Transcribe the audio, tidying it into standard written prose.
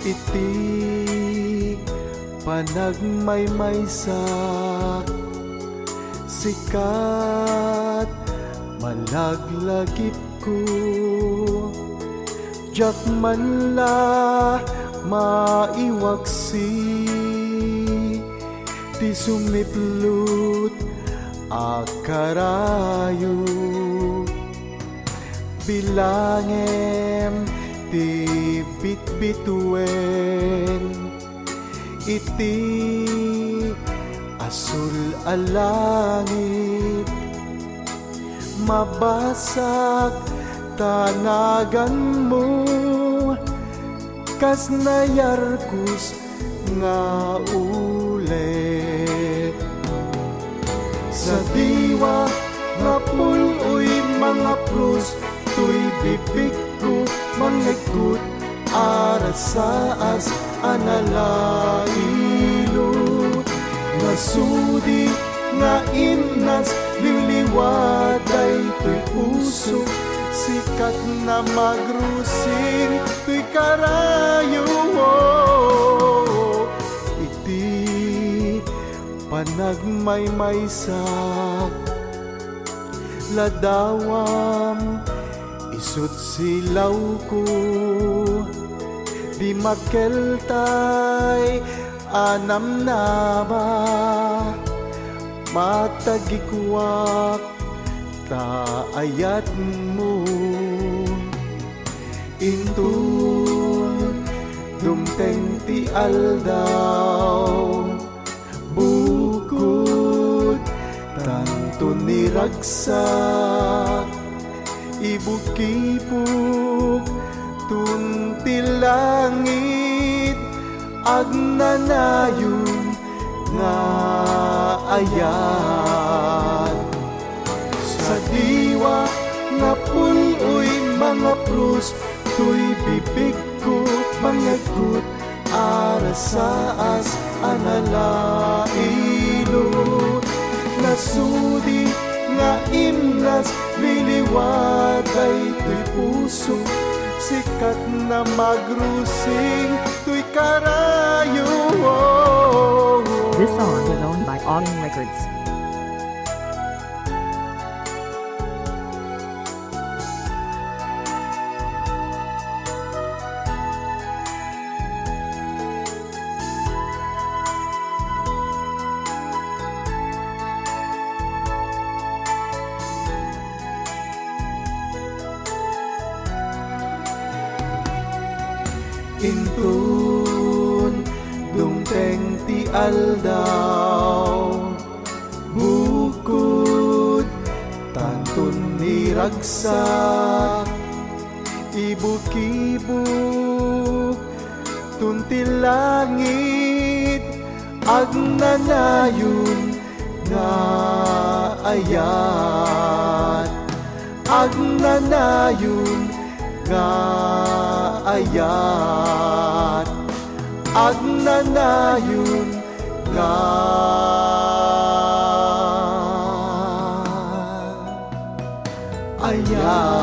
iti panagmaymaysak sikat malaglagip ko jak man la maiwaksi ti sumiplut akarayo bilangem ti bitbituen iti asul alangit mabasag tanagan mo kas nayarkus nga ulit sa diwa nga puloy mga prus tuy bibig ko mangikut arasaas analailo nasudi nga imnas liliwaday tuy puso sikat na magrusing tuy karayo iti panagmaymaysak ladawam isut silaw ko di makeltay anam na ba matagikuak taayat mo intun dumteng ti aldaw bukod tanto niragsak ibukipuk tunti langit agnanayon nga ayat sa diwa nga puloy mga prus tuy bibig ko mangagut arasaas analailo nasudi nga imnas liliwaday tuy puso sikat na magrusing tuy karayo. This song is owned by Autumn Records. Intun dumteng ti aldaw bukod tantun niragsak ibukibuk tunti langit agnanayon nga ayat agnanayon nga ayat agnanayon nga ayat.